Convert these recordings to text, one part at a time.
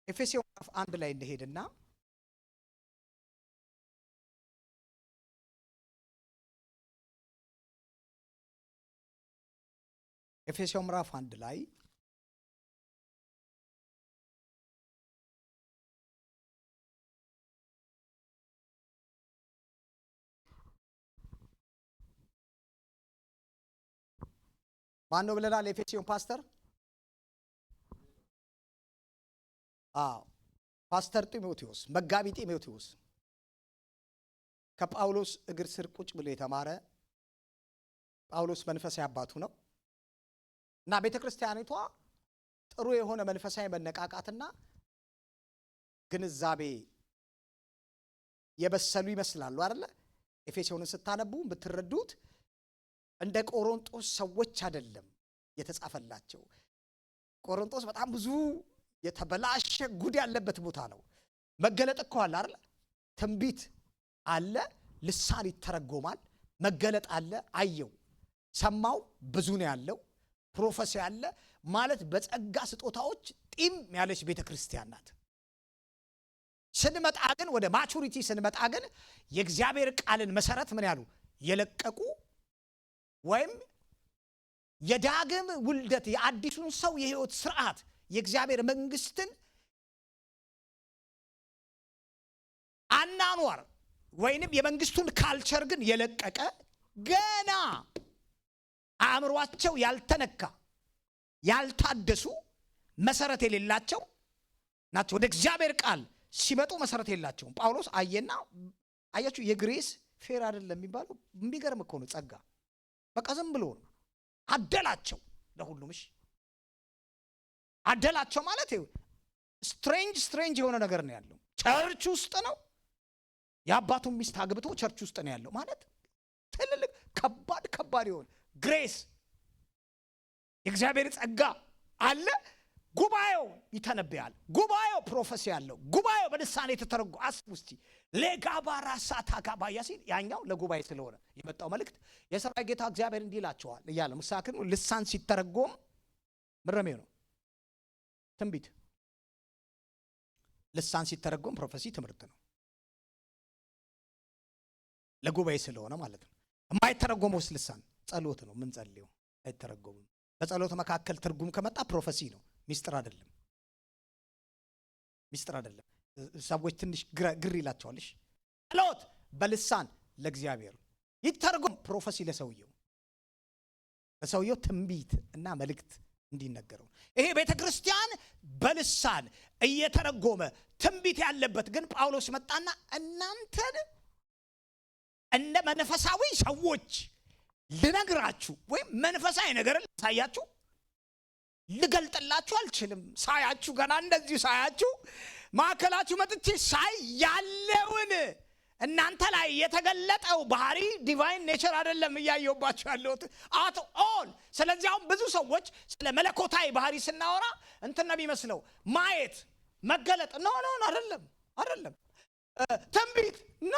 ኤፌሶን ምዕራፍ 1 ላይ እንደሄድና ኤፌሶን ምዕራፍ 1 ላይ ማን ነው ብለናል? ኤፌሶን ፓስተር ፓስተር ጢሞቴዎስ፣ መጋቢ ጢሞቴዎስ ከጳውሎስ እግር ስር ቁጭ ብሎ የተማረ ጳውሎስ መንፈሳዊ አባቱ ነው እና ቤተክርስቲያኒቷ ጥሩ የሆነ መንፈሳዊ መነቃቃትና ግንዛቤ የበሰሉ ይመስላሉ አይደለ? ኤፌሶንን ስታነቡ ብትረዱት እንደ ቆሮንጦስ ሰዎች አይደለም የተጻፈላቸው። ቆሮንጦስ በጣም ብዙ የተበላሸ ጉድ ያለበት ቦታ ነው። መገለጥ እኮ አለ አይደል? ትንቢት አለ፣ ልሳን ይተረጎማል፣ መገለጥ አለ፣ አየው ሰማው፣ ብዙ ነው ያለው። ፕሮፌሲ አለ ማለት በጸጋ ስጦታዎች ጢም ያለች ቤተክርስቲያን ናት። ስንመጣ ግን ወደ ማቹሪቲ ስንመጣ ግን የእግዚአብሔር ቃልን መሰረት ምን ያሉ የለቀቁ ወይም የዳግም ውልደት የአዲሱን ሰው የህይወት ስርዓት የእግዚአብሔር መንግስትን አናኗር ወይንም የመንግስቱን ካልቸር ግን የለቀቀ ገና አእምሯቸው ያልተነካ ያልታደሱ መሰረት የሌላቸው ናቸው። ወደ እግዚአብሔር ቃል ሲመጡ መሰረት የላቸውም። ጳውሎስ አየና አያችሁ፣ የግሬስ ፌር አይደለም የሚባለው የሚገርም እኮ ነው። ጸጋ በቃ ዝም ብሎ ነው አደላቸው ለሁሉም። እሺ አደላቸው ማለት ስትሬንጅ የሆነ ነገር ነው ያለው። ቸርች ውስጥ ነው የአባቱን ሚስት አግብቶ ቸርች ውስጥ ነው ያለው ማለት ትልልቅ ከባድ የሆነ ግሬስ የእግዚአብሔር ጸጋ አለ። ጉባኤው ይተነብያል፣ ጉባኤው ፕሮፌሲ ያለው፣ ጉባኤው በልሳን የተተረጎ አስቡስቲ ለጋባራ ሳታጋባ ያሲል ያኛው ለጉባኤ ስለሆነ የመጣው መልእክት የሰራዊት ጌታ እግዚአብሔር እንዲህ ይላቸዋል እያለ ምሳክን ልሳን ሲተረጎም ምረሜ ነው ትንቢት፣ ልሳን ሲተረጎም ፕሮፌሲ ትምህርት ነው ለጉባኤ ስለሆነ ማለት ነው። የማይተረጎመውስ ልሳን ጸሎት ነው። ምን ጸልየው አይተረጎምም። በጸሎት መካከል ትርጉም ከመጣ ፕሮፌሲ ነው፣ ሚስጥር አይደለም። ሰዎች ትንሽ ግር ይላቸዋል። እሺ ጸሎት በልሳን ለእግዚአብሔር ይተረጎም፣ ፕሮፌሲ ለሰውየው ትንቢት እና መልእክት እንዲነገረው። ይሄ ቤተክርስቲያን በልሳን እየተረጎመ ትንቢት ያለበት ግን ጳውሎስ መጣና እናንተን እንደ መንፈሳዊ ሰዎች ልነግራችሁ ወይም መንፈሳዊ ነገር ላሳያችሁ ልገልጥላችሁ አልችልም። ሳያችሁ ገና እንደዚህ ሳያችሁ ማዕከላችሁ መጥቼ ሳይ ያለውን እናንተ ላይ የተገለጠው ባህሪ ዲቫይን ኔቸር አይደለም እያየሁባችሁ ያለሁት አት ኦል። ስለዚህ አሁን ብዙ ሰዎች ስለ መለኮታዊ ባህሪ ስናወራ እንትን ነው የሚመስለው ማየት መገለጥ ኖ አይደለም ትንቢት ኖ።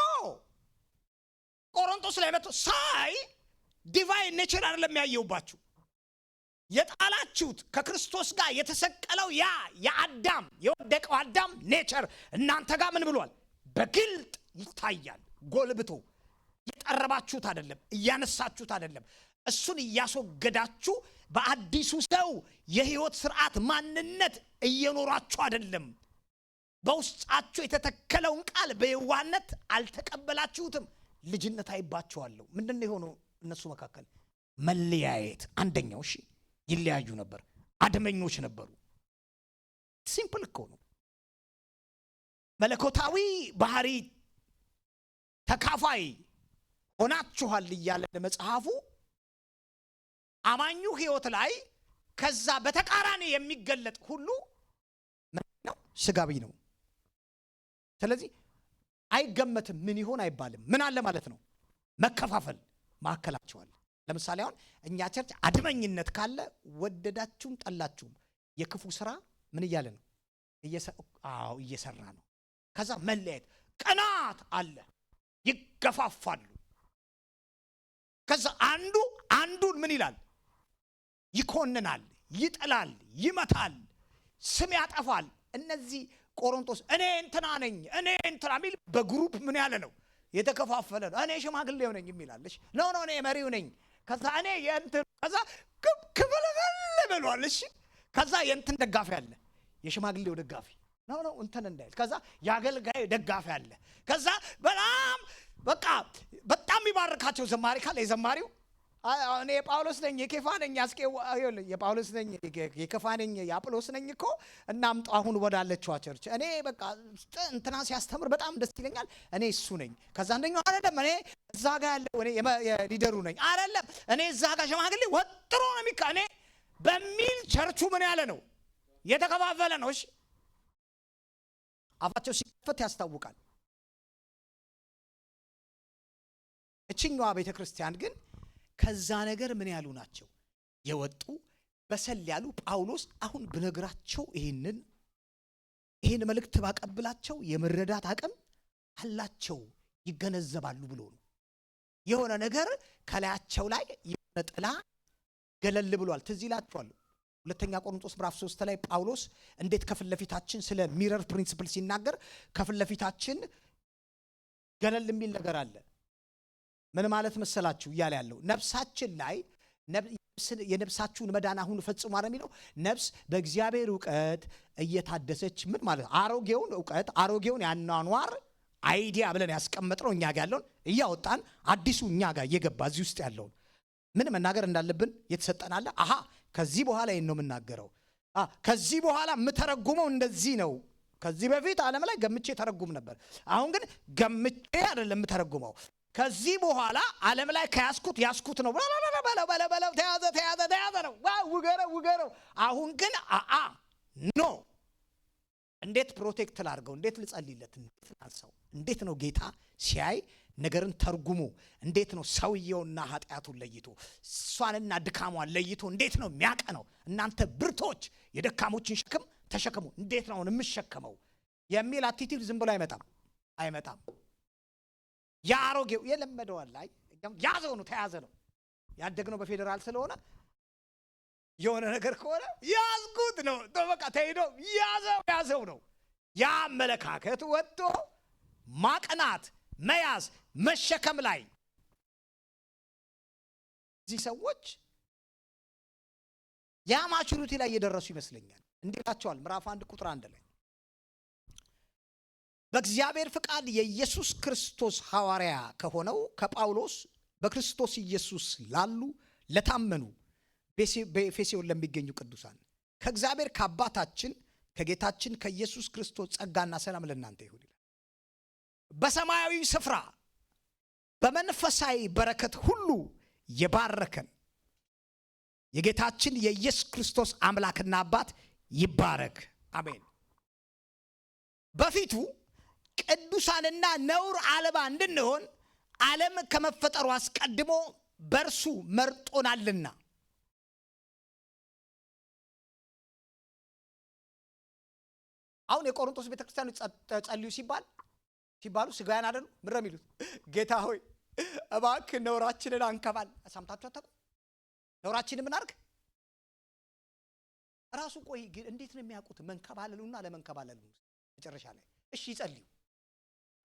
ቆሮንቶስ ላይ መጥቶ ሳይ ዲቫይን ኔቸር አይደለም ያየሁባችሁ። የጣላችሁት ከክርስቶስ ጋር የተሰቀለው ያ የአዳም የወደቀው አዳም ኔቸር እናንተ ጋር ምን ብሏል? በግልጥ ይታያል። ጎልብቶ የጠረባችሁት አይደለም፣ እያነሳችሁት አይደለም። እሱን እያስወገዳችሁ በአዲሱ ሰው የህይወት ስርዓት ማንነት እየኖራችሁ አይደለም። በውስጣችሁ የተተከለውን ቃል በየዋህነት አልተቀበላችሁትም። ልጅነት አይባችኋለሁ። ምንድነው የሆነው? እነሱ መካከል መለያየት። አንደኛው እሺ ይለያዩ ነበር፣ አድመኞች ነበሩ። ሲምፕል እኮ ነው። መለኮታዊ ባህሪ ተካፋይ ሆናችኋል እያለ ለመጽሐፉ አማኙ ህይወት ላይ ከዛ በተቃራኒ የሚገለጥ ሁሉ ነው ስጋቢ ነው። ስለዚህ አይገመትም። ምን ይሆን አይባልም። ምን አለ ማለት ነው? መከፋፈል ማከላቸዋል። ለምሳሌ አሁን እኛ ቸርች አድመኝነት ካለ ወደዳችሁም ጠላችሁም የክፉ ስራ ምን እያለ ነው? እየሰራ ነው። ከዛ መለያየት፣ ቅናት አለ፣ ይገፋፋሉ። ከዛ አንዱን ምን ይላል? ይኮንናል፣ ይጥላል፣ ይመታል፣ ስም ያጠፋል፣ እነዚህ ቆሮንቶስ እኔ እንትና ነኝ እኔ እንትና ሚል በግሩፕ ምን ያለ ነው የተከፋፈለ ነው። እኔ ሽማግሌው ነኝ የሚላለሽ ኖ እኔ መሪው ነኝ። ከዛ እኔ የእንትን ከዛ ክፍልፍል ብሏል። እሺ ከዛ የእንትን ደጋፊ አለ የሽማግሌው ደጋፊ ነው እንትን እንዳይል። ከዛ ያገልጋይ ደጋፊ አለ። ከዛ በጣም ይባርካቸው ዘማሪ ካለ የዘማሪው እኔ የጳውሎስ ነኝ የኬፋ ነኝ የጳውሎስ ነኝ የኬፋ ነኝ የአጵሎስ ነኝ እኮ እናምጣ አሁን ወዳለችዋ ቸርች እኔ በቃ እንትና ሲያስተምር በጣም ደስ ይለኛል እኔ እሱ ነኝ። ከዛ አንደኛው አይደለም እኔ እዛ ጋር ያለው እኔ የሊደሩ ነኝ አይደለም እኔ እዛ ጋር ሽማግሌ ወጥሮ ነው እኔ በሚል ቸርቹ ምን ያለ ነው የተከፋፈለ ነው። እሺ አፋቸው ሲከፈት ያስታውቃል። እችኛዋ ቤተ ክርስቲያን ግን ከዛ ነገር ምን ያሉ ናቸው የወጡ በሰል ያሉ። ጳውሎስ አሁን ብነግራቸው ይሄን መልእክት ባቀብላቸው የመረዳት አቅም አላቸው ይገነዘባሉ ብሎ ነው። የሆነ ነገር ከላያቸው ላይ የሆነ ጥላ ገለል ብሏል። ትዝ ይላችኋል ሁለተኛ ቆሮንቶስ ምዕራፍ 3 ላይ ጳውሎስ እንዴት ከፊት ለፊታችን ስለ ሚረር ፕሪንሲፕል ሲናገር ከፊት ለፊታችን ገለል የሚል ነገር አለ። ምን ማለት መሰላችሁ እያለ ያለው ነፍሳችን ላይ የነፍሳችሁን መዳን አሁን ፈጽሞ አረ የሚለው ነፍስ በእግዚአብሔር ዕውቀት እየታደሰች ምን ማለት አሮጌውን ዕውቀት አሮጌውን ያኗኗር አይዲያ ብለን ያስቀመጥነው እኛ ጋር ያለውን እያወጣን አዲሱ እኛ ጋር እየገባ እዚህ ውስጥ ያለውን ምን መናገር እንዳለብን የተሰጠናለ። አሃ ከዚህ በኋላ ይሄን ነው የምናገረው። ከዚህ በኋላ የምተረጉመው እንደዚህ ነው። ከዚህ በፊት ዓለም ላይ ገምቼ ተረጉም ነበር። አሁን ግን ገምቼ አይደለም የምተረጉመው። ከዚህ በኋላ ዓለም ላይ ያስኩት ነው በለው ተያዘ ነው ውገረው። አሁን ግን ኖ እንዴት ፕሮቴክት ላድርገው? እንዴት ልጸልይለት? እንዴት ላንሳው? እንዴት ነው ጌታ ሲያይ ነገርን ተርጉሙ? እንዴት ነው ሰውየውና ኃጢአቱን ለይቶ እሷንና ድካሟን ለይቶ እንዴት ነው የሚያቀነው? እናንተ ብርቶች የደካሞችን ሸክም ተሸከሙ። እንዴት ነው የምሸከመው የሚል አቲቲዩድ ዝም ብሎ አይመጣም። ያሮጌው የለመደው ላይ ያዘው ነው ተያዘ ነው ያደግነው በፌደራል ስለሆነ የሆነ ነገር ከሆነ ያዝኩት ነው በቃ ተይዶ ያዘው ነው። ያ አመለካከት ወጥቶ ማቅናት መያዝ መሸከም ላይ እዚህ ሰዎች ያ ማቹሪቲ ላይ እየደረሱ ይመስለኛል። እንዴታቸዋል ምዕራፍ 1 ቁጥር 1 ላይ በእግዚአብሔር ፍቃድ የኢየሱስ ክርስቶስ ሐዋርያ ከሆነው ከጳውሎስ በክርስቶስ ኢየሱስ ላሉ ለታመኑ በኤፌሶን ለሚገኙ ቅዱሳን ከእግዚአብሔር ከአባታችን ከጌታችን ከኢየሱስ ክርስቶስ ጸጋና ሰላም ለእናንተ ይሁን ይላል። በሰማያዊ ስፍራ በመንፈሳዊ በረከት ሁሉ የባረከን የጌታችን የኢየሱስ ክርስቶስ አምላክና አባት ይባረክ፣ አሜን። በፊቱ ቅዱሳንና ነውር አልባ እንድንሆን ዓለም ከመፈጠሩ አስቀድሞ በእርሱ መርጦናልና። አሁን የቆሮንቶስ ቤተክርስቲያኑ ጸልዩ ሲባሉ ስጋያን አይደሉ ምረም ይሉት ጌታ ሆይ እባክህ ነውራችንን አንከባል። ሰምታችሁ አታውቁ? ነውራችንን ምን አድርግ ራሱ ቆይ እንዴት ነው የሚያውቁት? መንከባለሉና ለመንከባለሉ መጨረሻ ላይ እሺ ይጸልዩ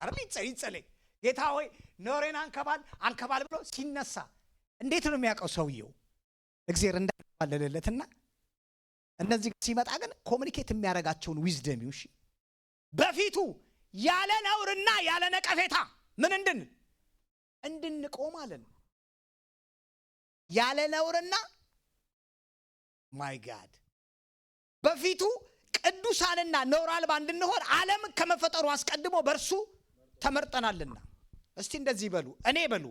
አይደል? ይጸልይ ጌታ ሆይ ነውሬን አንከባል ብሎ ሲነሳ እንዴት ነው የሚያውቀው ሰውየው? እግዚአብሔር እንዳንከባለለለትና እነዚህ ሲመጣ ግን ኮሙኒኬት የሚያደርጋቸውን ዊዝደም ይውሽ በፊቱ ያለ ነውርና ያለ ነቀፌታ ምን እንድንቆም አለን። ያለ ነውርና ማይ ጋድ በፊቱ ቅዱሳንና ነውር አልባ እንድንሆን ዓለም ከመፈጠሩ አስቀድሞ በእርሱ ተመርጠናልና። እስቲ እንደዚህ በሉ፣ እኔ በሉ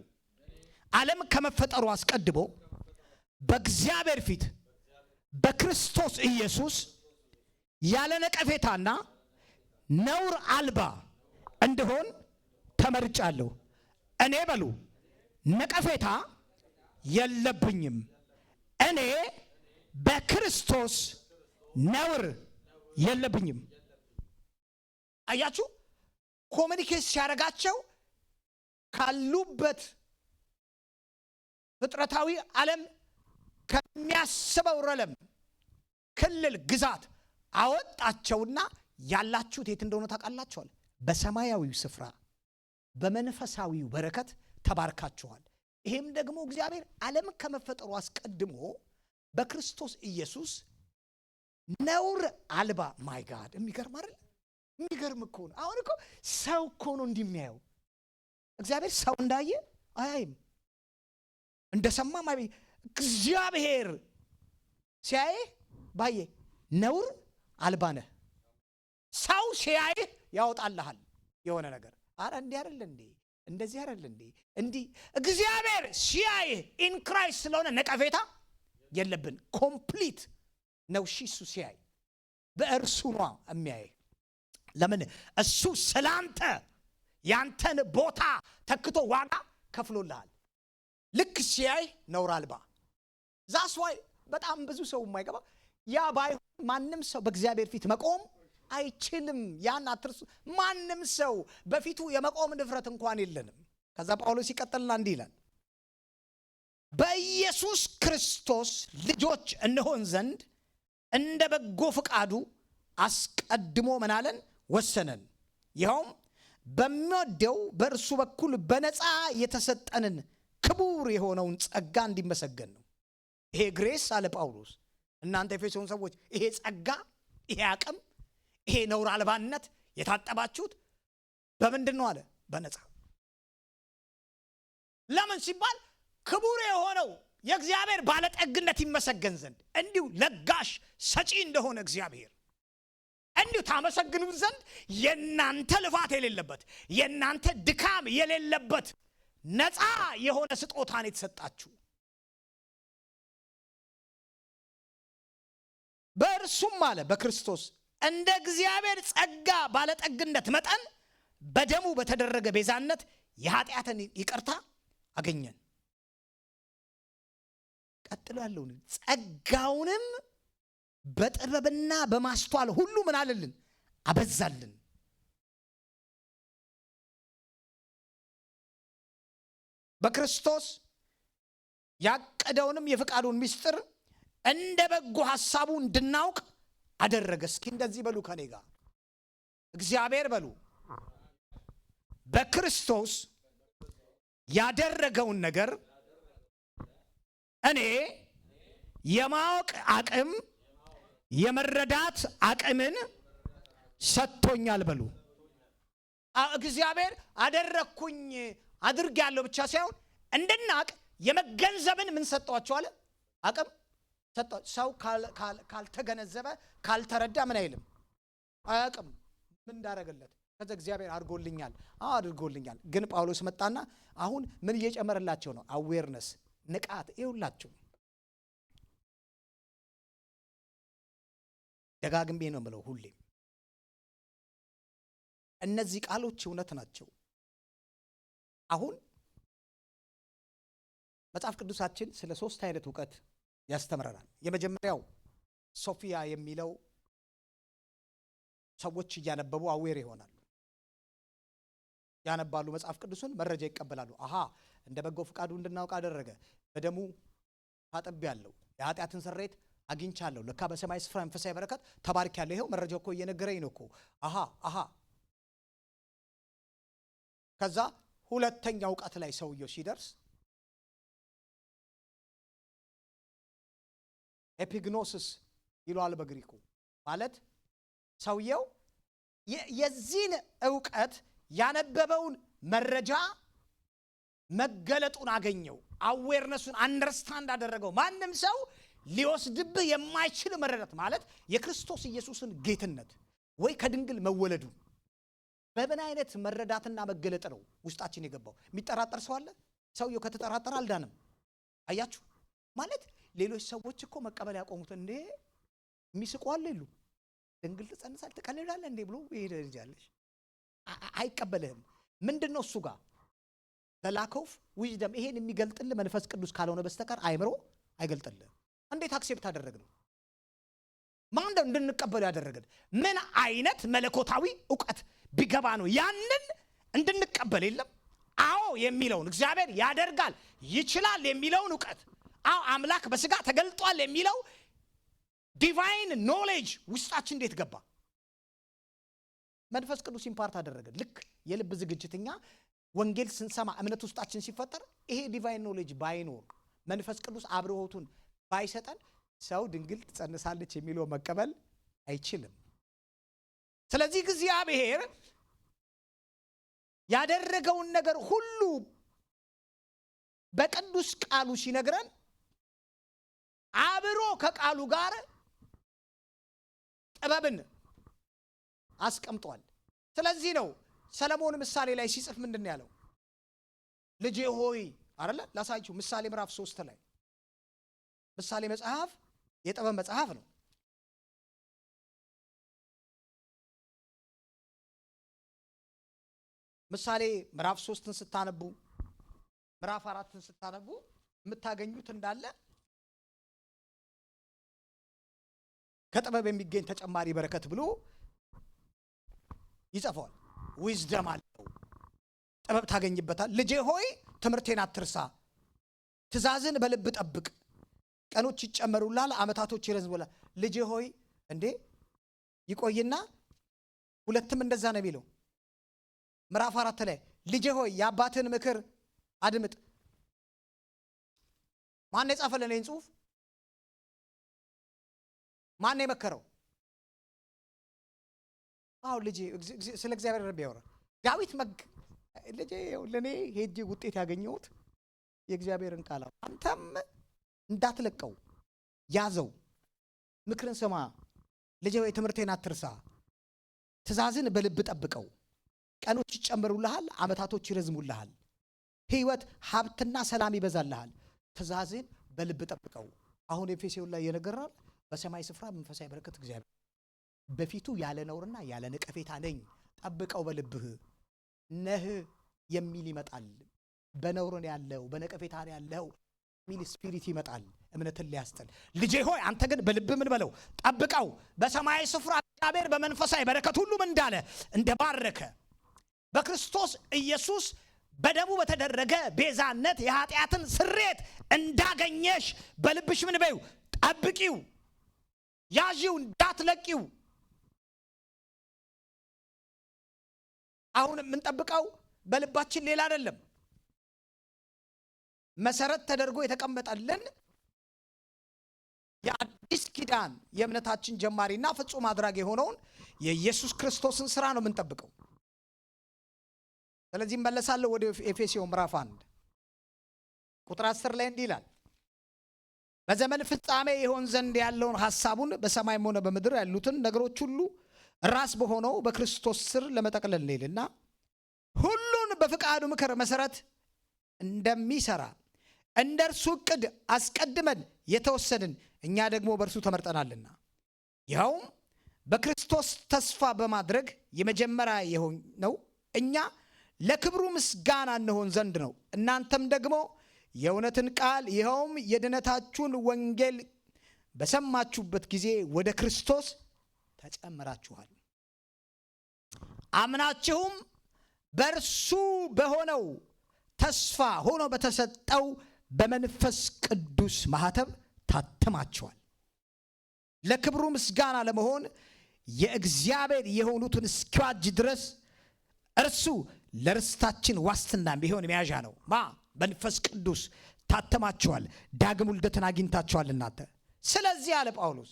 ዓለም ከመፈጠሩ አስቀድሞ በእግዚአብሔር ፊት በክርስቶስ ኢየሱስ ያለ ነቀፌታና ነውር አልባ እንድሆን ተመርጫለሁ። እኔ በሉ ነቀፌታ የለብኝም። እኔ በክርስቶስ ነውር የለብኝም። አያችሁ፣ ኮሙኒኬት ሲያደርጋቸው ካሉበት ፍጥረታዊ ዓለም ከሚያስበው ረለም ክልል ግዛት አወጣቸውና ያላችሁት የት እንደሆነ ታውቃላችኋል? በሰማያዊው ስፍራ በመንፈሳዊው በረከት ተባርካችኋል። ይሄም ደግሞ እግዚአብሔር ዓለም ከመፈጠሩ አስቀድሞ በክርስቶስ ኢየሱስ ነውር አልባ። ማይ ጋድ የሚገርም አይደል? የሚገርም እኮ ነው። አሁን እኮ ሰው እኮ ነው እንደሚያየው። እግዚአብሔር ሰው እንዳየ አያይም፣ እንደሰማ ማይ። እግዚአብሔር ሲያይ ባየ ነውር አልባ ነህ። ሰው ሲያይ ያወጣልሃል የሆነ ነገር። አረ እንዲህ አይደል እንዴ? እንደዚህ አይደል እንዴ? እንዲህ እግዚአብሔር ሲያይ ኢን ክራይስት ስለሆነ ነቀፌታ የለብን። ኮምፕሊት ነው እሱ ሲያይ፣ በእርሱ ነው የሚያይ። ለምን? እሱ ስላንተ ያንተን ቦታ ተክቶ ዋጋ ከፍሎልሃል። ልክ ሲያይ ነውር አልባ። ዛስ ዋይ በጣም ብዙ ሰው የማይገባ ያ ባይሆን ማንም ሰው በእግዚአብሔር ፊት መቆም አይችልም። ያን አትርሱ። ማንም ሰው በፊቱ የመቆም ድፍረት እንኳን የለንም። ከዛ ጳውሎስ ይቀጥልና እንዲህ ይላል፣ በኢየሱስ ክርስቶስ ልጆች እንሆን ዘንድ እንደ በጎ ፈቃዱ አስቀድሞ ምን አለን? ወሰነን። ይኸውም በሚወደው በእርሱ በኩል በነፃ የተሰጠንን ክቡር የሆነውን ጸጋ እንዲመሰገን ነው። ይሄ ግሬስ አለ ጳውሎስ። እናንተ ኤፌሶን ሰዎች ይሄ ጸጋ፣ ይሄ አቅም፣ ይሄ ነውር አልባነት የታጠባችሁት በምንድን ነው አለ? በነፃ። ለምን ሲባል ክቡር የሆነው የእግዚአብሔር ባለጠግነት ይመሰገን ዘንድ እንዲሁ ለጋሽ ሰጪ እንደሆነ እግዚአብሔር እንዲሁ ታመሰግኑት ዘንድ የናንተ ልፋት የሌለበት የናንተ ድካም የሌለበት ነፃ የሆነ ስጦታን የተሰጣችሁ በእርሱም አለ በክርስቶስ እንደ እግዚአብሔር ጸጋ ባለጠግነት መጠን በደሙ በተደረገ ቤዛነት የኃጢአትን ይቅርታ አገኘን። ቀጥሎ ያለውን ጸጋውንም በጥበብና በማስተዋል ሁሉ ምን አለልን? አበዛልን። በክርስቶስ ያቀደውንም የፈቃዱን ምስጢር እንደ በጎ ሐሳቡ እንድናውቅ አደረገ። እስኪ እንደዚህ በሉ ከኔ ጋር እግዚአብሔር በሉ በክርስቶስ ያደረገውን ነገር እኔ የማወቅ አቅም የመረዳት አቅምን ሰጥቶኛል በሉ። እግዚአብሔር አደረኩኝ አድርግ ያለው ብቻ ሳይሆን እንድናቅ የመገንዘብን ምን ሰጥቷቸዋል? አቅም ሰጥቷ። ሰው ካልተገነዘበ ካልተረዳ ምን አይልም? አያቅም ምን እንዳረገለት። ከዛ እግዚአብሔር አድርጎልኛል፣ አድርጎልኛል። ግን ጳውሎስ መጣና አሁን ምን እየጨመረላቸው ነው? አዌርነስ፣ ንቃት። ይውላችሁ ደጋግሜ ነው የምለው ሁሌ እነዚህ ቃሎች እውነት ናቸው። አሁን መጽሐፍ ቅዱሳችን ስለ 3 አይነት ዕውቀት ያስተምረናል። የመጀመሪያው ሶፊያ የሚለው ሰዎች እያነበቡ አዌር ይሆናሉ። ያነባሉ መጽሐፍ ቅዱስን፣ መረጃ ይቀበላሉ። አሃ እንደ በጎ ፈቃዱ እንድናውቅ አደረገ፣ በደሙ ታጥቤያለሁ፣ የኃጢአትን ስርየት አግኝቻለሁ፣ ለካ በሰማይ ስፍራ መንፈሳዊ በረከት ተባርኬያለሁ። ይሄው መረጃው እኮ እየነገረኝ ነው እኮ። አሃ ከዛ ሁለተኛው ዕውቀት ላይ ሰውየው ሲደርስ ኤፒግኖሲስ ይሏል በግሪኩ። ማለት ሰውየው የዚህን ዕውቀት ያነበበውን መረጃ መገለጡን አገኘው፣ አዌርነሱን አንደርስታንድ አደረገው። ማንም ሰው ሊወስድብህ የማይችል መረዳት ማለት የክርስቶስ ኢየሱስን ጌትነት ወይ ከድንግል መወለዱ በምን አይነት መረዳትና መገለጥ ነው ውስጣችን የገባው? የሚጠራጠር ሰው አለ? ሰውየው ከተጠራጠረ አልዳንም። አያችሁ ማለት ሌሎች ሰዎች እኮ መቀበል ያቆሙት እንዴ የሚስቁ አለ ይሉ ድንግል ትጸንሳል ትቀልላለህ እንዴ ብሎ ይሄዳልሽ አይቀበልህም። ምንድነው እሱ ጋር በላኮፍ ዊዝደም ይሄን የሚገልጥልህ መንፈስ ቅዱስ ካልሆነ በስተቀር አይምሮ አይገልጥልህ። እንዴት አክሴፕት አደረግነው? ማን እንድንቀበል ያደረገን? ምን አይነት መለኮታዊ ዕውቀት ቢገባ ነው ያንን እንድንቀበል? የለም አዎ የሚለውን እግዚአብሔር ያደርጋል ይችላል የሚለውን ዕውቀት፣ አዎ አምላክ በስጋ ተገልጧል የሚለው ዲቫይን ኖሌጅ ውስጣችን እንዴት ገባ? መንፈስ ቅዱስ ኢምፓርት አደረገ። ልክ የልብ ዝግጅትኛ ወንጌል ስንሰማ እምነት ውስጣችን ሲፈጠር ይሄ ዲቫይን ኖሌጅ ባይኖር መንፈስ ቅዱስ አብሮቱን ባይሰጠን ሰው ድንግል ትጸንሳለች የሚለው መቀበል አይችልም። ስለዚህ እግዚአብሔር ያደረገውን ነገር ሁሉ በቅዱስ ቃሉ ሲነግረን አብሮ ከቃሉ ጋር ጥበብን አስቀምጧል። ስለዚህ ነው ሰለሞን ምሳሌ ላይ ሲጽፍ ምንድነው ያለው? ልጄ ሆይ አይደለ? ላሳይችሁ ምሳሌ ምዕራፍ 3 ላይ ምሳሌ መጽሐፍ የጥበብ መጽሐፍ ነው። ምሳሌ ምዕራፍ 3ን ስታነቡ ምዕራፍ 4ን ስታነቡ የምታገኙት እንዳለ ከጥበብ የሚገኝ ተጨማሪ በረከት ብሎ ይጽፋል። ዊዝደም አለው፣ ጥበብ ታገኝበታል። ልጄ ሆይ ትምህርቴን አትርሳ፣ ትእዛዝን በልብ ጠብቅ፣ ቀኖች ይጨመሩልሃል፣ አመታቶች ይረዝሙልሃል። ልጄ ሆይ እንዴ ይቆይና ሁለትም እንደዛ ነው የሚለው ምዕራፍ 4 ላይ ልጄ ሆይ የአባትህን ምክር አድምጥ። ማን የጻፈልን ይህን ጽሑፍ? ማን የመከረው? አዎ ልጄ ስለ እግዚአብሔር ረብ ያወራ ዳዊት ልጄ ለኔ ሄጄ ውጤት ያገኘሁት የእግዚአብሔርን ቃል አንተም እንዳትለቀው ያዘው፣ ምክርን ስማ። ልጄ ሆይ ትምህርቴን አትርሳ፣ ትእዛዝን በልብ ጠብቀው፣ ቀኖች ይጨመሩልሃል፣ አመታቶች ይረዝሙልሃል፣ ህይወት ሀብትና ሰላም ይበዛልሃል። ትእዛዝን በልብ ጠብቀው። አሁን ኤፌሶን ላይ የነገራል በሰማይ ስፍራ መንፈሳዊ በረከት እግዚአብሔር በፊቱ ያለ ነውርና ያለ ነቀፌታ ነኝ፣ ጠብቀው በልብህ ነህ የሚል ይመጣል። በነውር ያለው በነቀፌታ ያለው ሚል ስፒሪት ይመጣል እምነትን ሊያስጥል። ልጄ ሆይ አንተ ግን በልብ ምን በለው ጠብቀው። በሰማይ ስፍራ እግዚአብሔር በመንፈሳዊ በረከት ሁሉ ምን እንዳለ እንደባረከ በክርስቶስ ኢየሱስ በደሙ በተደረገ ቤዛነት የኃጢአትን ስሬት እንዳገኘሽ በልብሽ ምን በዩ ጠብቂው፣ ያዢው፣ እንዳትለቂው። አሁን የምንጠብቀው በልባችን ሌላ አይደለም፣ መሰረት ተደርጎ የተቀመጠልን የአዲስ ኪዳን የእምነታችን ጀማሪና ፍጹም አድራጊ የሆነውን የኢየሱስ ክርስቶስን ስራ ነው የምንጠብቀው። ስለዚህ መለሳለሁ ወደ ኤፌሶን ምዕራፍ 1 ቁጥር 10 ላይ እንዲህ ይላል፣ በዘመን ፍጻሜ ይሆን ዘንድ ያለውን ሐሳቡን በሰማይም ሆነ በምድር ያሉትን ነገሮች ሁሉ ራስ በሆነው በክርስቶስ ስር ለመጠቅለል ይልና ሁሉን በፍቃዱ ምክር መሰረት እንደሚሰራ እንደ እርሱ ዕቅድ አስቀድመን የተወሰንን እኛ ደግሞ በእርሱ ተመርጠናልና ይኸውም በክርስቶስ ተስፋ በማድረግ የመጀመሪያ የሆነው እኛ ለክብሩ ምስጋና እንሆን ዘንድ ነው። እናንተም ደግሞ የእውነትን ቃል ይኸውም የድነታችሁን ወንጌል በሰማችሁበት ጊዜ ወደ ክርስቶስ ተጨምራችኋል። አምናችሁም በእርሱ በሆነው ተስፋ ሆኖ በተሰጠው በመንፈስ ቅዱስ ማህተብ ታተማችኋል። ለክብሩ ምስጋና ለመሆን የእግዚአብሔር የሆኑትን እስኪዋጅ ድረስ እርሱ ለርስታችን ዋስትና ቢሆን መያዣ ነው። መንፈስ ቅዱስ ታተማችኋል፣ ዳግም ውልደትን አግኝታችኋል እናንተ። ስለዚህ አለ ጳውሎስ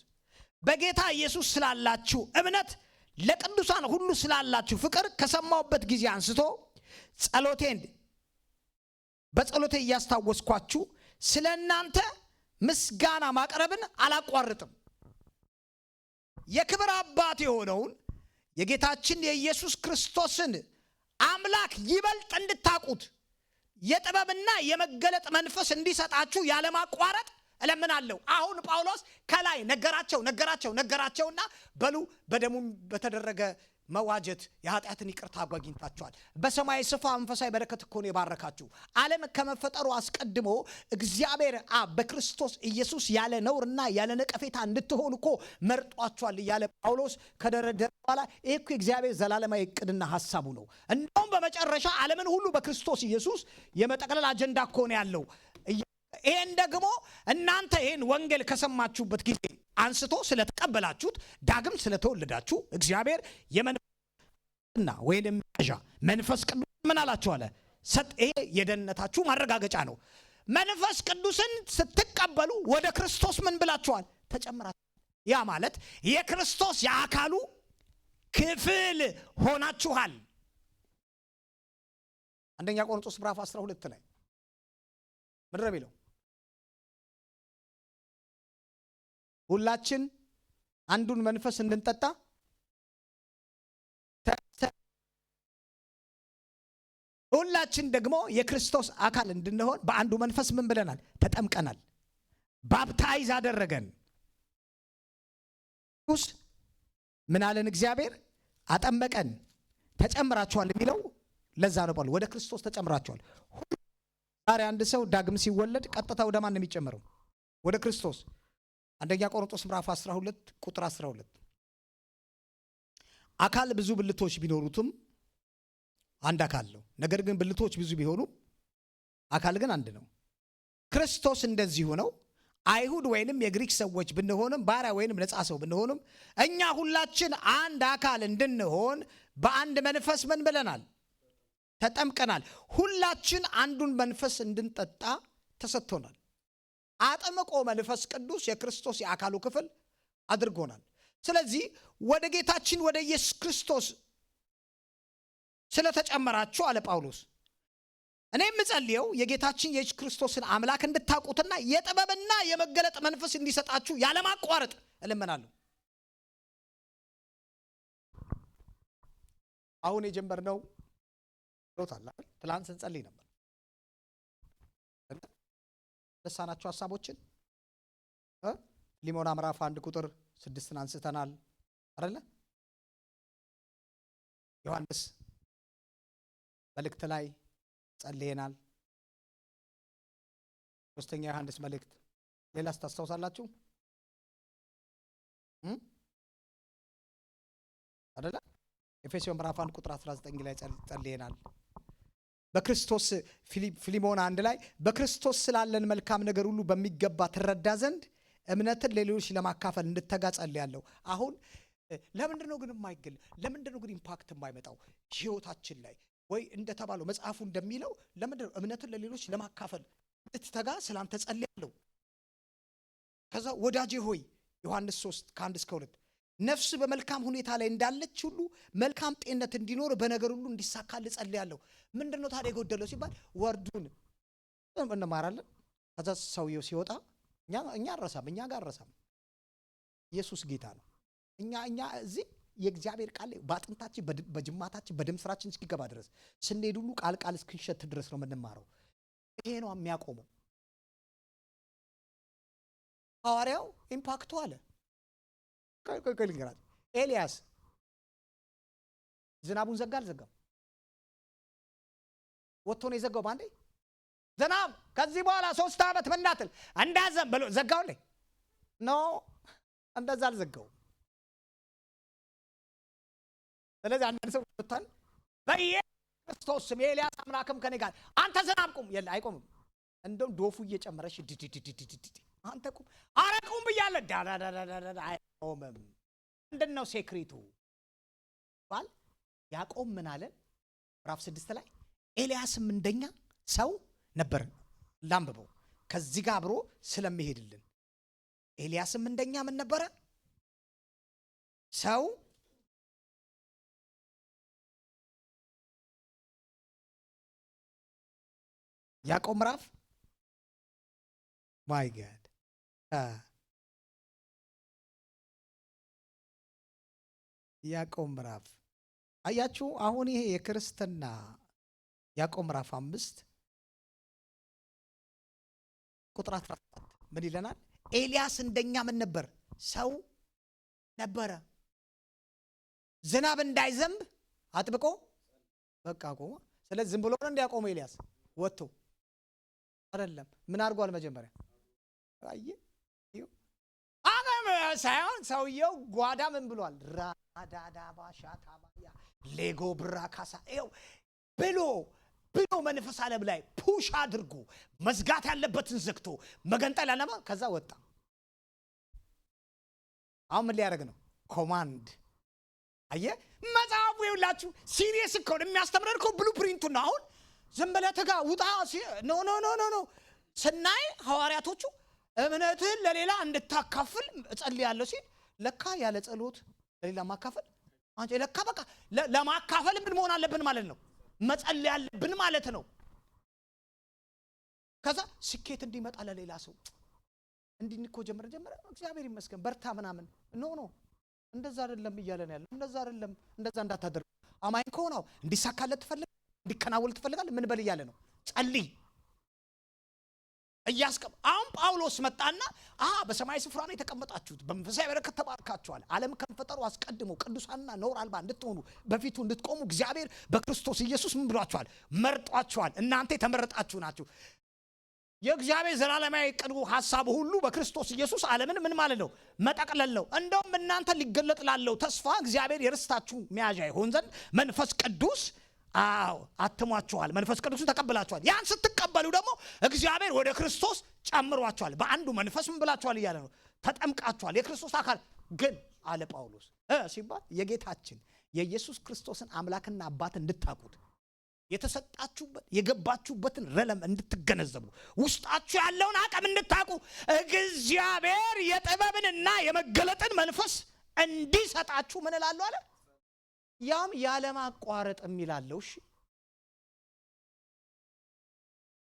በጌታ ኢየሱስ ስላላችሁ እምነት ለቅዱሳን ሁሉ ስላላችሁ ፍቅር ከሰማሁበት ጊዜ አንስቶ በጸሎቴ እያስታወስኳችሁ ስለ እናንተ ምስጋና ማቅረብን አላቋርጥም። የክብር አባት የሆነውን የጌታችን የኢየሱስ ክርስቶስን አምላክ ይበልጥ እንድታቁት የጥበብና የመገለጥ መንፈስ እንዲሰጣችሁ ያለማቋረጥ እለምናለሁ። አሁን ጳውሎስ ከላይ ነገራቸውና በሉ በደሙ በተደረገ መዋጀት የኃጢአትን ይቅርታ አግኝታችኋል። በሰማይ ስፍራ መንፈሳዊ በረከት እኮ ነው የባረካችሁ። ዓለም ከመፈጠሩ አስቀድሞ እግዚአብሔር በክርስቶስ ኢየሱስ ያለ ነውርና ያለ ነቀፌታ እንድትሆኑ እኮ መርጧችኋል እያለ ጳውሎስ ከደረደረ በኋላ ይሄ እኮ እግዚአብሔር ዘላለማዊ እቅድና ሐሳቡ ነው። እንደውም በመጨረሻ ዓለምን ሁሉ በክርስቶስ ኢየሱስ የመጠቅለል አጀንዳ እኮ ነው ያለው። ይሄን ደግሞ እናንተ ይሄን ወንጌል ከሰማችሁበት ጊዜ አንስቶ ስለተቀበላችሁት ዳግም ስለተወለዳችሁ እግዚአብሔር እና ወይንም መያዣ መንፈስ ቅዱስ ምን አላችሁ አለ ሰጥ። ይሄ የደህንነታችሁ ማረጋገጫ ነው። መንፈስ ቅዱስን ስትቀበሉ ወደ ክርስቶስ ምን ብላችኋል? ተጨምራችኋል። ያ ማለት የክርስቶስ የአካሉ ክፍል ሆናችኋል። አንደኛ ቆሮንቶስ ምዕራፍ 12 ላይ ምንድን ነው የሚለው? ሁላችን አንዱን መንፈስ እንድንጠጣ ሁላችን ደግሞ የክርስቶስ አካል እንድንሆን በአንዱ መንፈስ ምን ብለናል? ተጠምቀናል። ባፕታይዝ አደረገን። ምን አለን? እግዚአብሔር አጠመቀን። ተጨምራችኋል የሚለው ለዛ ነው። ጳውሎስ ወደ ክርስቶስ ተጨምራችኋል። ዛሬ አንድ ሰው ዳግም ሲወለድ ቀጥታ ወደ ማን ነው የሚጨመረው? ወደ ክርስቶስ። አንደኛ ቆሮንቶስ ምዕራፍ 12 ቁጥር 12 አካል ብዙ ብልቶች ቢኖሩትም አንድ አካል ነው። ነገር ግን ብልቶች ብዙ ቢሆኑ አካል ግን አንድ ነው። ክርስቶስ እንደዚሁ ነው። አይሁድ ወይንም የግሪክ ሰዎች ብንሆንም ባሪያ ወይንም ነፃ ሰው ብንሆንም እኛ ሁላችን አንድ አካል እንድንሆን በአንድ መንፈስ ምን ብለናል? ተጠምቀናል። ሁላችን አንዱን መንፈስ እንድንጠጣ ተሰጥቶናል። አጥምቆ መንፈስ ቅዱስ የክርስቶስ የአካሉ ክፍል አድርጎናል። ስለዚህ ወደ ጌታችን ወደ ኢየሱስ ክርስቶስ ስለተጨመራችሁ አለ ጳውሎስ፣ እኔ የምጸልየው የጌታችን የኢየሱስ ክርስቶስን አምላክ እንድታውቁትና የጥበብና የመገለጥ መንፈስ እንዲሰጣችሁ ያለማቋረጥ እለምናለሁ። አሁን የጀመርነው ሮታላ ትላንት ስንጸልይ ነበር። ለሳናችሁ ሐሳቦችን ፊልሞና ምዕራፍ 1 ቁጥር 6 አንስተናል አይደለ? ዮሐንስ መልእክት ላይ ጸልየናል። ሶስተኛ ዮሐንስ መልእክት ሌላስ ታስታውሳላችሁ አይደለ? ኤፌሶን ምዕራፍ 1 ቁጥር 19 ላይ ጸልየናል። በክርስቶስ ፊልሞና 1 ላይ በክርስቶስ ስላለን መልካም ነገር ሁሉ በሚገባ ትረዳ ዘንድ እምነትን ለሌሎች ለማካፈል እንድተጋ ጸልያለሁ። አሁን ለምንድን ነው ግን የማይገል? ለምንድን ነው ግን ኢምፓክት የማይመጣው ህይወታችን ላይ? ወይ እንደተባለው መጽሐፉ እንደሚለው ለምንድን ነው እምነትን ለሌሎች ለማካፈል እንድትተጋ ስላንተ ጸልያለሁ። ከዛ ወዳጄ ሆይ ዮሐንስ 3 ከ1 እስከ 2 ነፍስ በመልካም ሁኔታ ላይ እንዳለች ሁሉ መልካም ጤንነት እንዲኖር በነገር ሁሉ እንዲሳካል ጸልያለሁ። ምንድነው ታዲያ የጎደለው ሲባል ወርዱን እንማራለን። ከዛ ሰውየው ሲወጣ እኛ አረሳም፣ እኛ ጋር አረሳም። ኢየሱስ ጌታ ነው። እኛ እዚህ የእግዚአብሔር ቃል በአጥንታችን በጅማታችን በደም ስራችን እስኪገባ ድረስ ስንሄድ ሁሉ ቃል እስክንሸት ድረስ ነው የምንማረው። ይሄ ነው የሚያቆመው። ሐዋርያው ኢምፓክቱ አለ። ልንገራችሁ፣ ኤልያስ ዝናቡን ዘጋ አልዘጋም? ወጥቶ ነው የዘጋው ባንዴ። ዝናብ ከዚህ በኋላ 3 ዓመት ምናትል እንዳዘም ብሎ ዘጋው ላይ ኖ፣ እንደዛ አልዘጋው። ስለዚህ አንዳንድ ሰው ወጥቷል በኢየሱስ ስም የኤልያስ አምላክም ከኔ ጋር አንተ ዝናብ ቁም። የለ አይቆምም። እንደውም ዶፉ እየጨመረሽ አንተ ቁም አረቁም ብያለ ዳዳዳዳዳ አይቆምም። ምንድነው ሴክሬቱ ባል? ያዕቆብ ምን አለ? ምዕራፍ 6 ላይ ኤልያስም እንደኛ ሰው ነበር። ላንብበው ከዚህ ጋር አብሮ ስለሚሄድልን። ኤልያስም እንደኛ ምን ነበረ? ሰው ያዕቆብ ምዕራፍ ማይ ጋድ ያዕቆብ ምዕራፍ አያችሁ። አሁን ይሄ የክርስትና ያዕቆብ ምዕራፍ 5 ቁጥር 17 ምን ይለናል? ኤልያስ እንደኛ ምን ነበር? ሰው ነበረ። ዝናብ እንዳይዘንብ አጥብቆ በቃ ቆመ። ስለዚህ ዝም ብሎ ነው እንዲያቆመው ኤልያስ ወጥቶ አይደለም። ምን አድርጓል? መጀመሪያ አገም ሳይሆን ሰውየው ጓዳ ምን ብሏል? ራዳዳ ባሻታባያ ሌጎ ብራ ካሳ ይኸው ብሎ መንፈስ ዓለም ላይ ፑሽ አድርጎ መዝጋት ያለበትን ዘግቶ መገንጠል ያለማ ከዛ ወጣ። አሁን ምን ሊያደርግ ነው? ኮማንድ አየ መጽሐፉ ይውላችሁ ሲሪየስ እኮ ነው የሚያስተምረን እኮ ብሉ ፕሪንቱ ነው። አሁን ዝም ብለህ ተጋ ውጣ ኖ ኖ ኖ ኖ ኖ ስናይ ሐዋርያቶቹ እምነትህን ለሌላ እንድታካፍል እጸልያለሁ ሲል ለካ ያለ ጸሎት ለሌላ ማካፈል አንተ ለካ በቃ ለማካፈል ምን መሆን አለብን ማለት ነው? መጸለይ ያለብን ማለት ነው። ከዛ ስኬት እንዲመጣ ለሌላ ሰው እንዲንኮ ጀመረ እግዚአብሔር ይመስገን በርታ ምናምን ኖ እንደዛ አይደለም እያለን ያለው እንደዛ አይደለም። እንደዛ እንዳታደርግ አማኝ ከሆነው እንዲሳካለት ትፈልግ እንዲከናወል ትፈልጋል ምን በል እያለ ነው ጸልይ እያስቀም አሁን ጳውሎስ መጣና በሰማይ ስፍራ ላይ ተቀመጣችሁት በመንፈሳዊ በረከት ተባርካችኋል። ዓለም ከመፈጠሩ አስቀድሞ ቅዱሳንና ነውር አልባ እንድትሆኑ በፊቱ እንድትቆሙ እግዚአብሔር በክርስቶስ ኢየሱስ ምን ብሏችኋል? መርጧችኋል። እናንተ የተመረጣችሁ ናችሁ። የእግዚአብሔር ዘላለማዊ ዕቅዱ ሐሳቡ ሁሉ በክርስቶስ ኢየሱስ ዓለምን ምን ማለት ነው? መጠቅለል ነው። እንደውም እናንተ ሊገለጥ ላለው ተስፋ እግዚአብሔር የርስታችሁ መያዣ ይሆን ዘንድ መንፈስ ቅዱስ አትሟችኋል። መንፈስ ቅዱስን ተቀበላችኋል። ያን ስትቀበሉ ደግሞ እግዚአብሔር ወደ ክርስቶስ ጨምሯችኋል። በአንዱ መንፈስ ምን ብላችኋል እያለ ነው? ተጠምቃችኋል። የክርስቶስ አካል ግን አለ ጳውሎስ ሲባል የጌታችን የኢየሱስ ክርስቶስን አምላክና አባት እንድታውቁት የተሰጣችሁበት የገባችሁበትን ረለም እንድትገነዘቡ ውስጣችሁ ያለውን አቅም እንድታውቁ እግዚአብሔር የጥበብንና የመገለጥን መንፈስ እንዲሰጣችሁ ምን እላለሁ አለ? ያም ያለማቋረጥ የሚላለው እሺ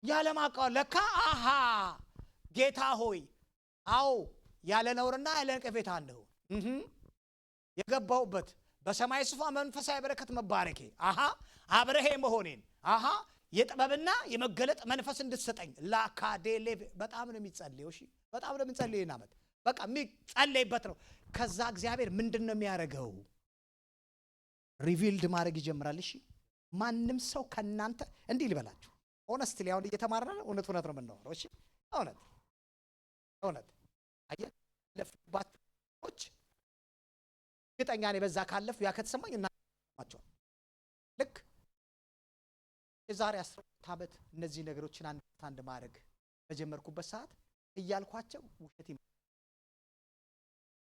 ያለማቋረጥ ለካ ጌታ ሆይ ያለ ነውርና ያለ ነቀፌታ ነው የገባሁበት በሰማይ ስፍራ መንፈሳዊ በረከት መባረኬ አብረሄ መሆኔን የጥበብና የመገለጥ መንፈስ እንድትሰጠኝ ላካዴሌ በጣም ነው የሚጸልየው። እሺ በጣም ነው የሚጸልየው እናመት በቃ የሚጸልይበት ነው። ከዛ እግዚአብሔር ምንድነው የሚያደርገው? ሪቪልድ ማድረግ ይጀምራል። እሺ ማንም ሰው ከናንተ እንዲህ ልበላችሁ ሆነስትሊ አሁን እየተማረረ እውነት ነው የምናወራው። እሺ እውነት ለፍባቶች ግጠኛ ነኝ በዛ ካለፉ ያ ከተሰማኝ እናማቸው ልክ የዛሬ 10 ዓመት እነዚህ ነገሮችን አንድ ማድረግ በጀመርኩበት ሰዓት እያልኳቸው ውሸት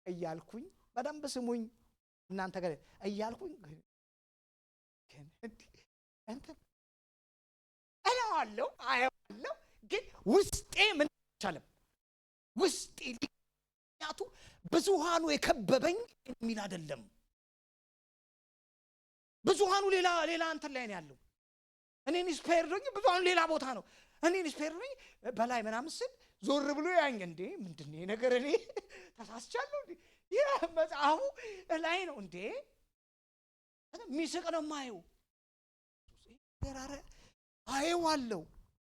እያልኩኝ በደንብ ስሙኝ እናንተ ጋር እያልኩኝ እንት አለው ግን ውስጤ ምን ቻለም ውስጤ ሊያቱ ብዙሃኑ የከበበኝ የሚል አይደለም። ብዙሃኑ ሌላ እንትን ላይ ነው ያለው። እኔ ኢንስፓየር ነኝ። ብዙሃኑ ሌላ ቦታ ነው። እኔ ኢንስፓየር ነኝ በላይ ምናምን ስል ዞር ብሎ ያኝ እንዴ ምንድነው ነገር እኔ ተሳስቻለሁ እንዴ መጽሐፉ ላይ ነው እንዴ ሚስቅ ነው ማየው ተራራ አየዋለሁ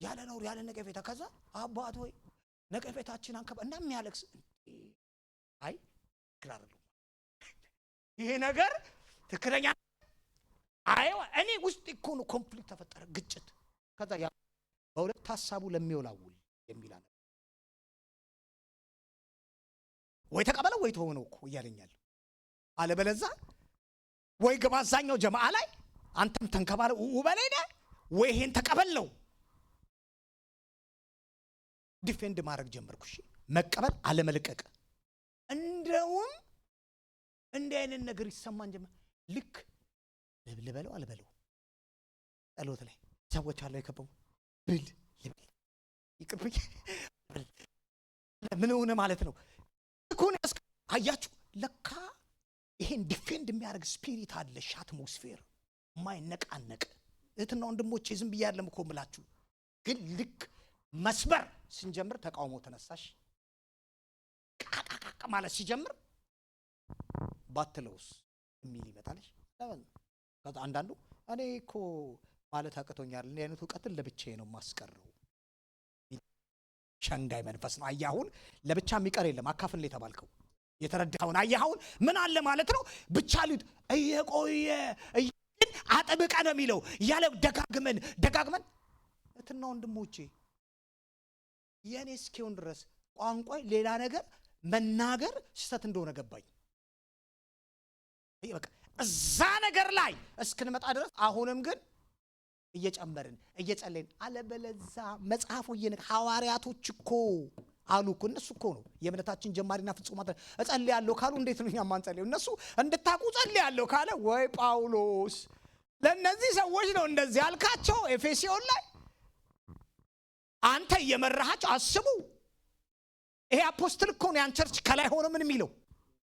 ያለ ነው ያለ ነቀፌታ። ከዛ አባት ሆይ ነቀፌታችን አንከባ እና የሚያለቅስ አይ ግራር ነው ይሄ ነገር ትክክለኛ እኔ ውስጥ እኮ ነው ኮምፕሊት ተፈጠረ ግጭት። ከዛ ያ በሁለት ሐሳቡ ለሚወላውል የሚላል ወይ ተቀበለው ወይ ተሆነው እኮ እያለኛል አለበለዛ ወይ ገባዛኛው ጀማዓ ላይ አንተም ተንከባለ ወበለይና ወይ ይሄን ተቀበለው ዲፌንድ ማድረግ ጀመርኩ። እሺ መቀበል አለመልቀቅ እንደውም እንደ አይነት ነገር ይሰማን ጀመር። ልክ ልበለው አልበለው ጸሎት ላይ ሰዎች አለ የከበቡ ብል ይቅርብኝ ምን ሆነ ማለት ነው እኮ ነው። አያችሁ ለካ ይሄን ዲፌንድ የሚያደርግ ስፒሪት አለ አትሞስፌር ማይነቃነቅ እህትና ወንድሞቼ ዝም ብያለሁ እኮ ምላችሁ። ግን ልክ መስበር ስንጀምር ተቃውሞ ተነሳሽ ቃቃቃ ማለት ሲጀምር ባትለውስ የሚል ይመጣልሽ። ከዛ አንዳንዱ እኔ እኮ ማለት አቅቶኛል እንዴ አይነት ዕውቀትን ለብቻዬ ነው ማስቀረው ሸንጋይ መንፈስ ነው። አያሁን ለብቻ የሚቀር የለም አካፍል የተባልከው የተረዳውን አያሁን ምን አለ ማለት ነው። ብቻ ሊት እየቆየ አጥብቀ ነው የሚለው ያለ ደጋግመን እህትና ወንድሞቼ የኔ እስኪውን ድረስ ቋንቋ ሌላ ነገር መናገር ስህተት እንደሆነ ገባኝ። በቃ እዛ ነገር ላይ እስክንመጣ ድረስ አሁንም ግን እየጨመርን እየጸለይን አለበለዛ መጽሐፉ ሐዋርያቶች እኮ አሉ እኮ እነሱ እኮ ነው የእምነታችን ጀማሪና ፍጹማት እጸልያለሁ ካሉ እንዴት ነው እኛ ማንጸልየው? እነሱ እንድታቁ ጸልያለሁ ካለ ወይ ጳውሎስ ለነዚህ ሰዎች ነው እንደዚህ አልካቸው ኤፌሶን ላይ አንተ እየመራሃቸው አስቡ። ይሄ አፖስትል እኮ ነው ያን ቸርች ከላይ ሆኖ ምን የሚለው